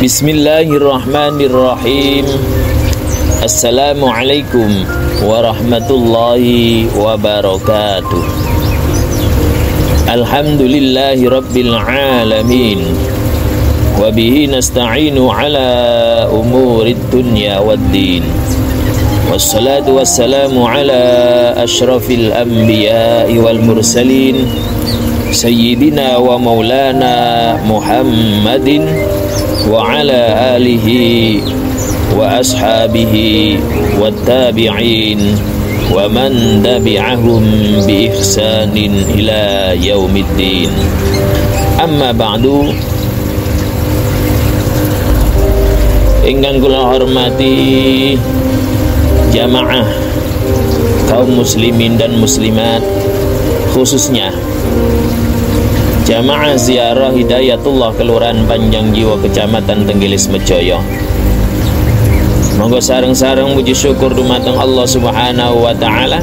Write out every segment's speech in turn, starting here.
Bismillahirrahmanirrahim. Assalamualaikum warahmatullahi wabarakatuh. Alhamdulillahi rabbil alamin. Wabihi nasta'inu ala umurid dunya waddin. Wassalatu wassalamu ala ashrafil anbiya'i wal mursalin, Sayyidina wa maulana Muhammadin wa ala alihi wa ashabihi wa tabi'in wa man tabi'ahum bi ihsanin ila yaumiddin. Amma ba'du. Ingkang kula hormati jamaah kaum muslimin dan muslimat, khususnya jamaah ziarah Hidayatullah Kelurahan Panjang Jiwa Kecamatan Tenggilis Mejoyo. Monggo sareng-sareng puji syukur dumateng Allah Subhanahu wa taala,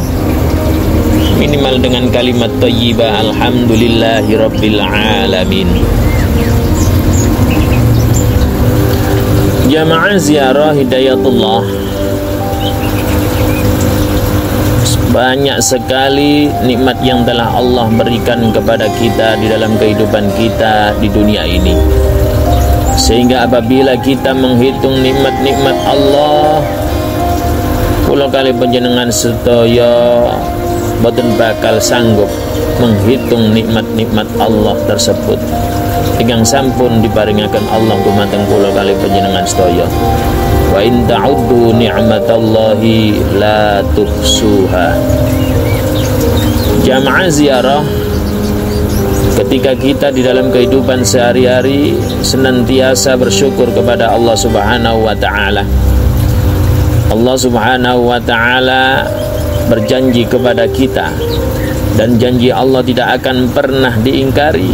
minimal dengan kalimat thayyibah alhamdulillahi rabbil alamin. Jamaah ziarah Hidayatullah, banyak sekali nikmat yang telah Allah berikan kepada kita di dalam kehidupan kita di dunia ini, sehingga apabila kita menghitung nikmat-nikmat Allah, kula kali panjenengan sedaya boten bakal sanggup menghitung nikmat-nikmat Allah tersebut ingkang sampun diparingaken Allah dumateng kula kali panjenengan sedaya. Wa in ta'uddu ni'matallahi la tuhsuha. Jamaah ziarah, ketika kita di dalam kehidupan sehari-hari senantiasa bersyukur kepada Allah Subhanahu wa taala. Allah Subhanahu wa taala berjanji kepada kita, dan janji Allah tidak akan pernah diingkari,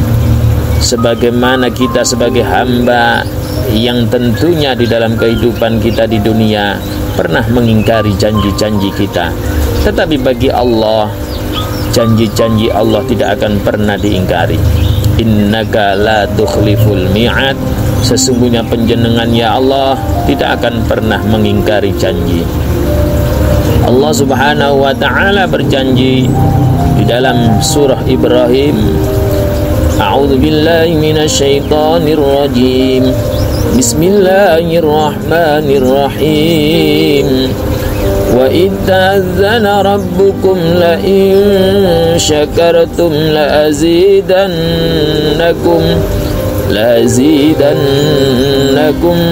sebagaimana kita sebagai hamba yang tentunya di dalam kehidupan kita di dunia pernah mengingkari janji-janji kita, tetapi bagi Allah janji-janji Allah tidak akan pernah diingkari. Innaka la tukhliful mi'ad. Sesungguhnya panjenengan ya Allah tidak akan pernah mengingkari janji. Allah Subhanahu wa taala berjanji di dalam surah Ibrahim, A'udzu billahi minasyaitonir rajim. Bismillahirrahmanirrahim. Wa idzana rabbukum la in syakartum la azidannakum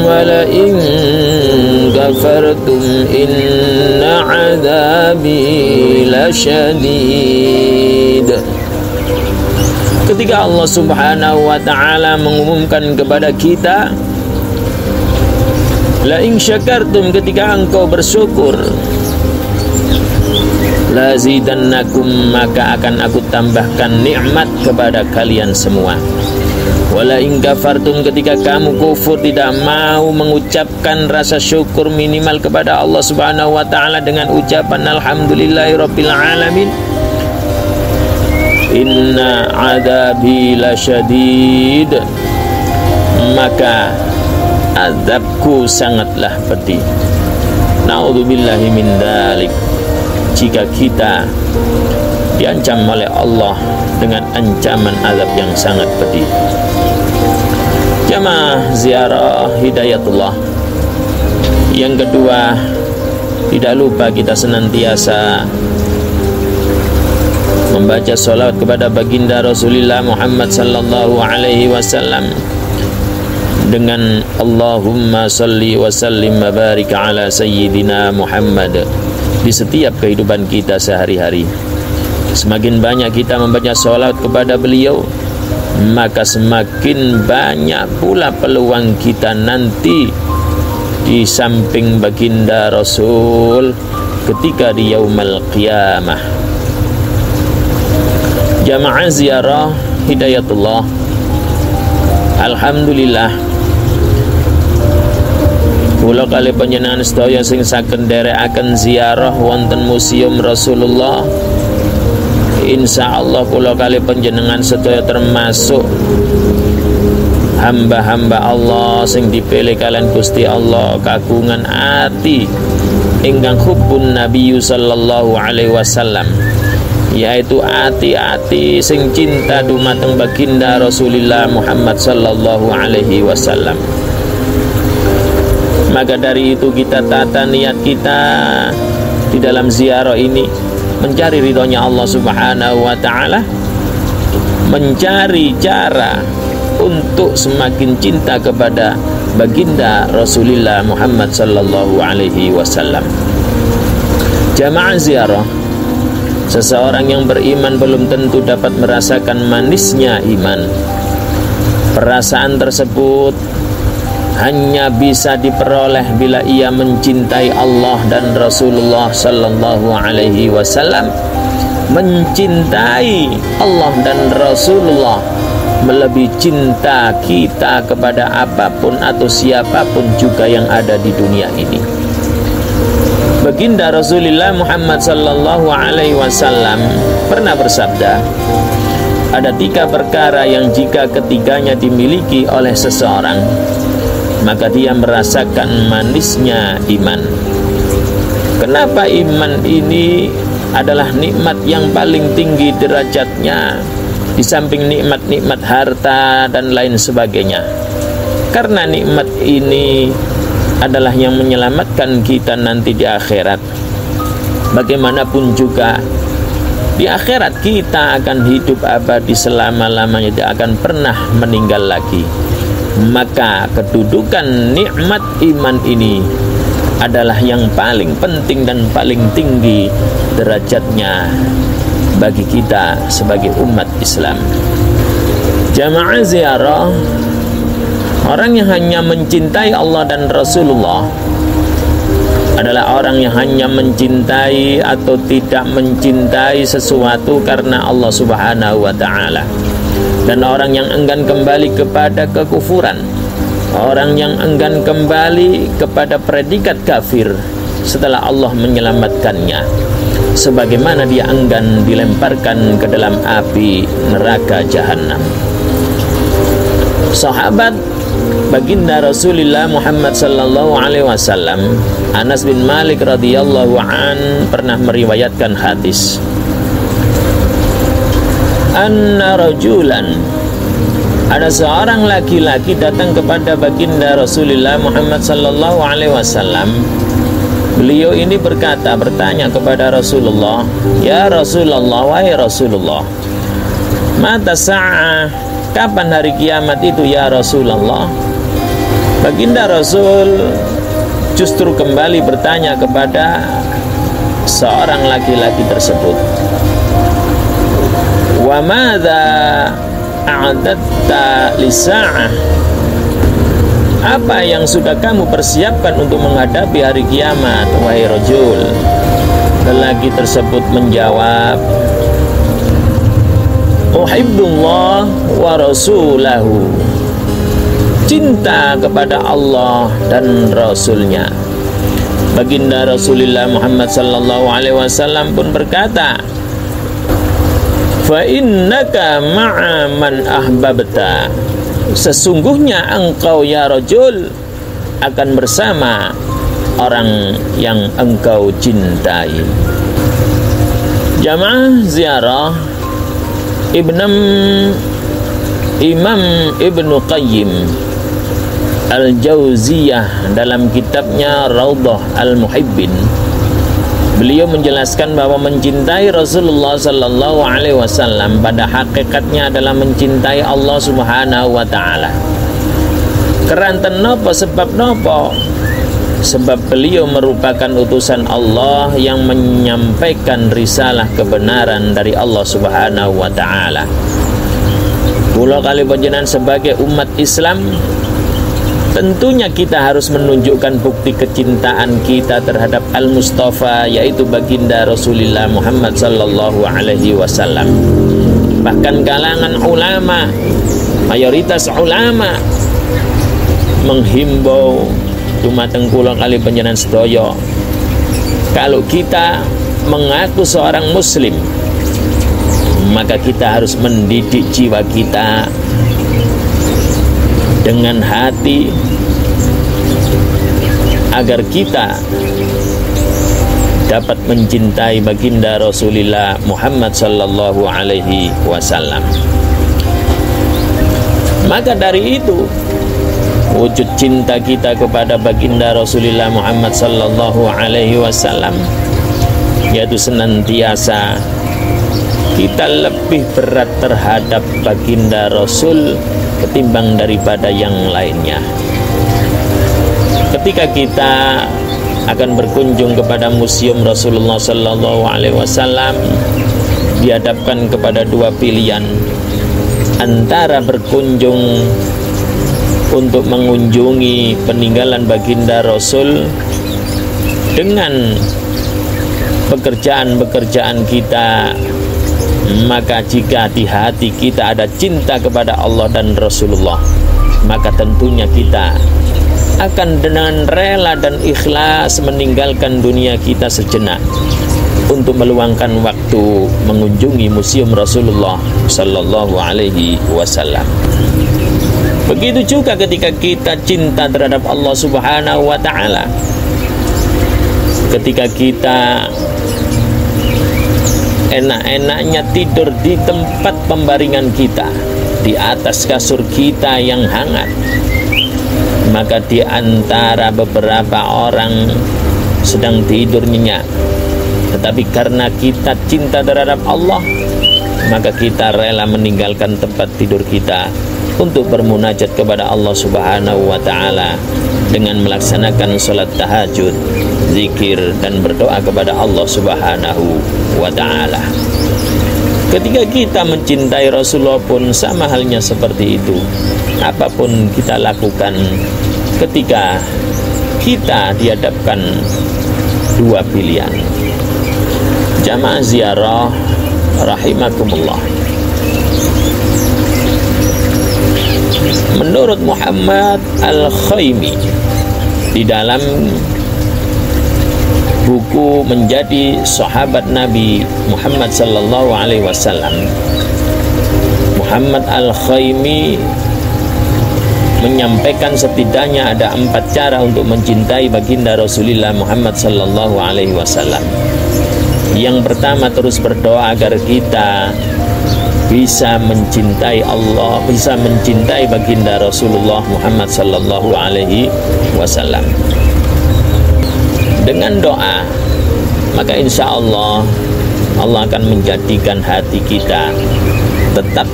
wa la in kafartum inna 'adzabi lasyadid. Ketika Allah Subhanahu wa taala mengumumkan kepada kita, la in syakartum, ketika engkau bersyukur, la zidannakum, maka akan aku tambahkan nikmat kepada kalian semua. Wala in kafartum, ketika kamu kufur, tidak mau mengucapkan rasa syukur minimal kepada Allah Subhanahu wa taala dengan ucapan alhamdulillahirabbil alamin, inna adabi lasyadid, maka azabku sangatlah pedih. Na'udzubillahi min dzalik. Jika kita diancam oleh Allah dengan ancaman azab yang sangat pedih. Jamaah ziarah Hidayatullah, yang kedua, tidak lupa kita senantiasa membaca salawat kepada baginda Rasulullah Muhammad sallallahu alaihi wasallam dengan Allahumma salli wa sallim wa barik ala sayyidina Muhammad di setiap kehidupan kita sehari-hari. Semakin banyak kita membaca salawat kepada beliau, maka semakin banyak pula peluang kita nanti di samping baginda Rasul ketika di yaumul qiyamah. Jamaah ziarah Hidayatullah, alhamdulillah kula kali panjenengan sedaya sing saged nderekaken ziarah wonten Museum Rasulullah, insyaallah kula kali panjenengan sedaya termasuk hamba-hamba Allah sing dipilih kalian Gusti Allah kagungan ati ingkang hubbun Nabi sallallahu alaihi wasallam, yaitu ati-ati sing cinta dumateng baginda Rasulullah Muhammad sallallahu alaihi wasallam. Maka dari itu kita tata niat kita di dalam ziarah ini mencari ridhonya Allah Subhanahu wa taala, mencari cara untuk semakin cinta kepada baginda Rasulullah Muhammad sallallahu alaihi wasallam. Jamaah ziarah, seseorang yang beriman belum tentu dapat merasakan manisnya iman. Perasaan tersebut hanya bisa diperoleh bila ia mencintai Allah dan Rasulullah sallallahu alaihi wasallam. Mencintai Allah dan Rasulullah melebihi cinta kita kepada apapun atau siapapun juga yang ada di dunia ini. Baginda Rasulullah Muhammad sallallahu alaihi wasallam pernah bersabda, ada 3 perkara yang jika ketiganya dimiliki oleh seseorang, maka dia merasakan manisnya iman. Kenapa iman ini adalah nikmat yang paling tinggi derajatnya di samping nikmat-nikmat harta dan lain sebagainya? Karena nikmat ini adalah yang menyelamatkan kita nanti di akhirat. Bagaimanapun juga di akhirat kita akan hidup abadi selama-lamanya, tidak akan pernah meninggal lagi. Maka kedudukan nikmat iman ini adalah yang paling penting dan paling tinggi derajatnya bagi kita sebagai umat Islam. Jamaah ziarah, orang yang hanya mencintai Allah dan Rasulullah adalah orang yang hanya mencintai atau tidak mencintai sesuatu karena Allah Subhanahu wa ta'ala. Dan orang yang enggan kembali kepada kekufuran, orang yang enggan kembali kepada predikat kafir setelah Allah menyelamatkannya, sebagaimana dia enggan dilemparkan ke dalam api neraka jahanam. Sahabat baginda Rasulullah Muhammad sallallahu alaihi wasallam, Anas bin Malik radhiyallahu an, pernah meriwayatkan hadis, anna rajulan, ada seorang laki-laki datang kepada baginda Rasulullah Muhammad sallallahu alaihi wasallam. Beliau ini bertanya kepada Rasulullah, ya Rasulullah, wahai Rasulullah, mata sa'ah, kapan hari kiamat itu ya Rasulullah? Baginda Rasul justru kembali bertanya kepada seorang laki-laki tersebut, wa madza a'adatta lisa'ah, apa yang sudah kamu persiapkan untuk menghadapi hari kiamat wahai rajul? Lelaki tersebut menjawab, uhibbullah wa rasulahu, cinta kepada Allah dan Rasulnya. Baginda Rasulullah Muhammad sallallahu alaihi wasallam pun berkata, fa innaka ma'a man ahbabta, sesungguhnya engkau ya rajul akan bersama orang yang engkau cintai. Jamaah ziarah, Imam Ibnu Qayyim Al-Jauziyah dalam kitabnya Raudhah Al-Muhibbin, beliau menjelaskan bahwa mencintai Rasulullah sallallahu alaihi wasallam pada hakikatnya adalah mencintai Allah Subhanahu wa taala. Keranten nopo sebab nopo? Sebab beliau merupakan utusan Allah yang menyampaikan risalah kebenaran dari Allah Subhanahu wa taala. Kula kali panjenengan sebagai umat Islam, tentunya kita harus menunjukkan bukti kecintaan kita terhadap Al-Mustafa, yaitu baginda Rasulullah Muhammad sallallahu alaihi wasallam. Bahkan kalangan ulama, mayoritas ulama menghimbau dumateng kula kali panjenengan sedaya, kalau kita mengaku seorang muslim, maka kita harus mendidik jiwa kita dengan hati agar kita dapat mencintai baginda Rasulullah Muhammad sallallahu alaihi wasallam. Maka dari itu, wujud cinta kita kepada baginda Rasulullah Muhammad sallallahu alaihi wasallam yaitu senantiasa kita lebih berat terhadap baginda Rasul ketimbang daripada yang lainnya. Ketika kita akan berkunjung kepada museum Rasulullah sallallahu alaihi wasallam, dihadapkan kepada dua pilihan, antara berkunjung untuk mengunjungi peninggalan baginda Rasul dengan pekerjaan-pekerjaan kita, maka jika di hati kita ada cinta kepada Allah dan Rasulullah, maka tentunya kita akan dengan rela dan ikhlas meninggalkan dunia kita sejenak untuk meluangkan waktu mengunjungi museum Rasulullah sallallahu alaihi wasallam. Begitu juga ketika kita cinta terhadap Allah Subhanahu wa taala, ketika kita enak-enaknya tidur di tempat pembaringan kita, di atas kasur kita yang hangat, maka di antara beberapa orang sedang tidur nyenyak, tetapi karena kita cinta terhadap Allah, maka kita rela meninggalkan tempat tidur kita untuk bermunajat kepada Allah Subhanahu wa taala dengan melaksanakan salat tahajud, zikir dan berdoa kepada Allah Subhanahu wa taala. Ketika kita mencintai Rasulullah pun sama halnya seperti itu. Apapun kita lakukan ketika kita dihadapkan dua pilihan. Jamaah ziarah rahimakumullah. Menurut Muhammad Al-Khaimi di dalam buku Menjadi Sahabat Nabi Muhammad sallallahu alaihi wasallam, Muhammad Al-Khaimi menyampaikan setidaknya ada 4 cara untuk mencintai baginda Rasulullah Muhammad sallallahu alaihi wasallam. Yang pertama, terus berdoa agar kita bisa mencintai Allah, bisa mencintai baginda Rasulullah Muhammad sallallahu alaihi wasallam. Dengan doa, maka insya Allah Allah akan menjadikan hati kita tetap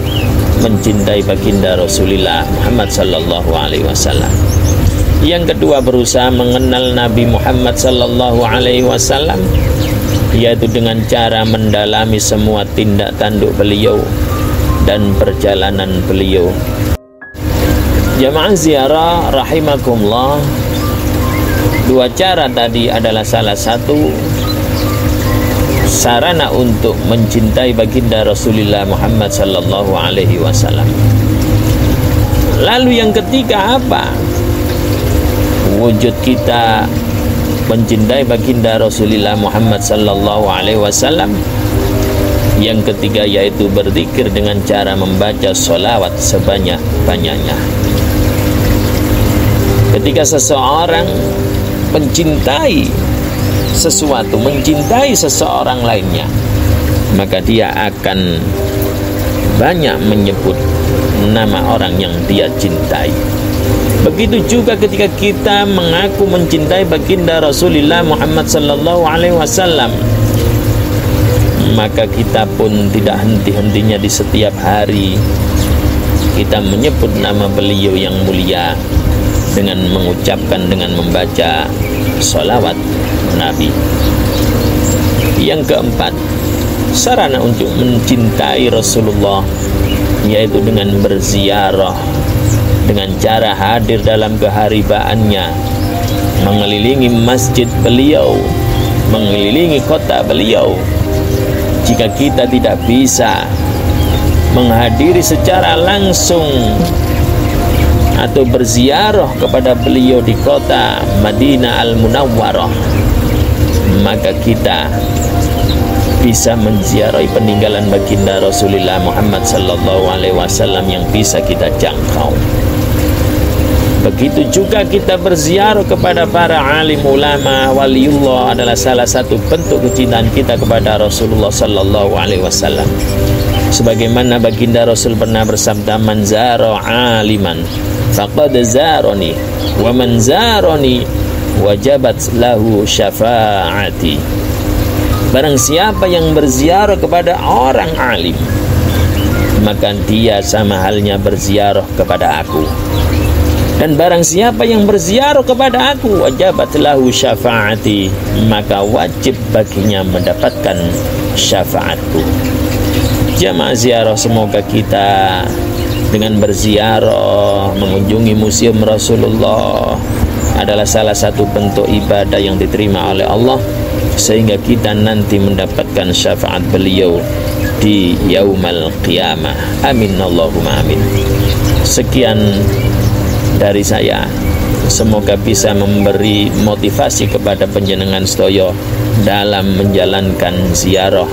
mencintai baginda Rasulullah Muhammad sallallahu alaihi wasallam. Yang kedua, berusaha mengenal Nabi Muhammad sallallahu alaihi wasallam, yaitu dengan cara mendalami semua tindak tanduk beliau dan perjalanan beliau. Jamaah ziarah rahimakumullah, dua cara tadi adalah salah satu sarana untuk mencintai baginda Rasulullah Muhammad sallallahu alaihi wasallam. Lalu yang ketiga apa? Wujud kita mencintai baginda Rasulullah Muhammad sallallahu alaihi wasallam. Yang ketiga yaitu berzikir dengan cara membaca sholawat sebanyak-banyaknya. Ketika seseorang mencintai sesuatu, mencintai seseorang lainnya, maka dia akan banyak menyebut nama orang yang dia cintai. Begitu juga ketika kita mengaku mencintai baginda Rasulullah Muhammad sallallahu alaihi wasallam, maka kita pun tidak henti-hentinya di setiap hari kita menyebut nama beliau yang mulia dengan mengucapkan, dengan membaca sholawat Nabi. Yang keempat, sarana untuk mencintai Rasulullah yaitu dengan berziarah, dengan cara hadir dalam keharibaannya, mengelilingi masjid beliau, mengelilingi kota beliau. Jika kita tidak bisa menghadiri secara langsung atau berziarah kepada beliau di kota Madinah Al-Munawwarah, maka kita bisa menziarahi peninggalan baginda Rasulullah Muhammad sallallahu alaihi wasallam yang bisa kita jangkau. Begitu juga kita berziarah kepada para alim ulama, waliullah adalah salah satu bentuk kecintaan kita kepada Rasulullah sallallahu alaihi wasallam. Sebagaimana baginda Rasul pernah bersabda, "Man zara aliman faqad zarani, wa man zarani wajabat lahu syafaati." Barang siapa yang berziarah kepada orang alim, maka dia sama halnya berziarah kepada aku. Dan barang siapa yang berziarah kepada aku, wajabat lahu syafaati, maka wajib baginya mendapatkan syafaatku. Jamaah ziarah, semoga kita dengan berziarah, mengunjungi museum Rasulullah adalah salah satu bentuk ibadah yang diterima oleh Allah, sehingga kita nanti mendapatkan syafaat beliau di yaumal qiyamah. Amin Allahumma amin. Sekian dari saya, semoga bisa memberi motivasi kepada panjenengan sedaya dalam menjalankan ziarah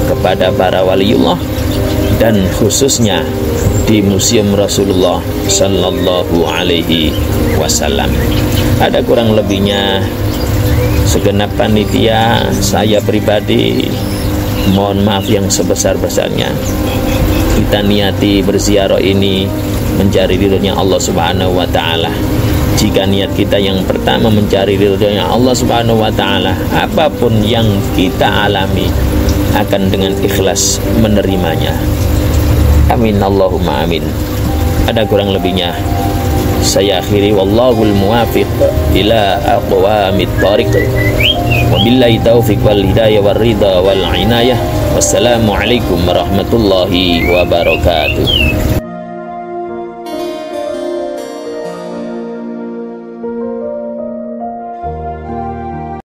kepada para waliullah, dan khususnya di Museum Rasulullah sallallahu alaihi wasallam. Ada kurang lebihnya, segenap panitia, saya pribadi mohon maaf yang sebesar-besarnya. Kita niati berziarah ini mencari ridhonya Allah Subhanahu wa taala. Jika niat kita yang pertama mencari ridhonya Allah Subhanahu wa taala, apapun yang kita alami akan dengan ikhlas menerimanya. Amin Allahumma amin. Ada kurang lebihnya, saya akhiri, wallahul muwafiq ila aqwamit thariq. Wabillahi taufiq wal hidayah wal ridha wal inayah. Wassalamualaikum warahmatullahi wabarakatuh.